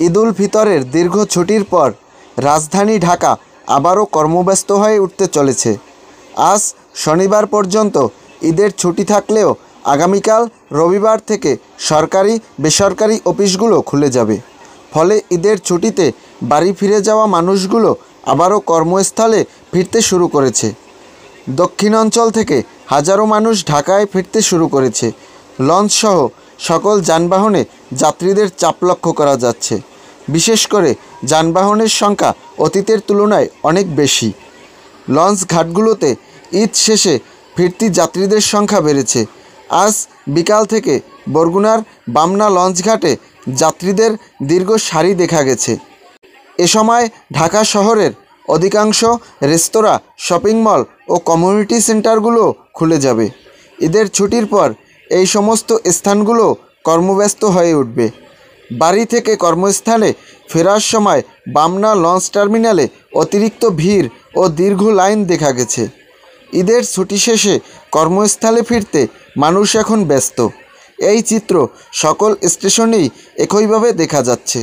ঈদুল ফিতরের দীর্ঘ ছুটির পর রাজধানী ঢাকা আবারও কর্মব্যস্ত হয়ে উঠতে চলেছে। আজ শনিবার পর্যন্ত ঈদের ছুটি থাকলেও আগামীকাল রবিবার থেকে সরকারি বেসরকারি অফিসগুলো খুলে যাবে। ফলে ঈদের ছুটিতে বাড়ি ফিরে যাওয়া মানুষগুলো আবারও কর্মস্থলে ফিরতে শুরু করেছে। দক্ষিণাঞ্চল থেকে হাজারো মানুষ ঢাকায় ফিরতে শুরু করেছে। লঞ্চসহ সকল যানবাহনে যাত্রীদের চাপ লক্ষ্য করা যাচ্ছে। বিশেষ করে যানবাহনের সংখ্যা অতীতের তুলনায় অনেক বেশি। লঞ্চ ঘাটগুলোতে ঈদ শেষে ফিরতি যাত্রীদের সংখ্যা বেড়েছে। আজ বিকাল থেকে বরগুনার বামনা লঞ্চঘাটে যাত্রীদের দীর্ঘ সারি দেখা গেছে। এ সময় ঢাকা শহরের অধিকাংশ রেস্তোরাঁ, শপিং মল ও কমিউনিটি সেন্টারগুলো খুলে যাবে। ঈদের ছুটির পর এই সমস্ত স্থানগুলো কর্মব্যস্ত হয়ে উঠবে। বাড়ি থেকে কর্মস্থানে ফেরার সময় বামনা লঞ্চ টার্মিনালে অতিরিক্ত ভিড় ও দীর্ঘ লাইন দেখা গেছে। ঈদের ছুটি শেষে কর্মস্থলে ফিরতে মানুষ এখন ব্যস্ত। এই চিত্র সকল স্টেশনেই একইভাবে দেখা যাচ্ছে।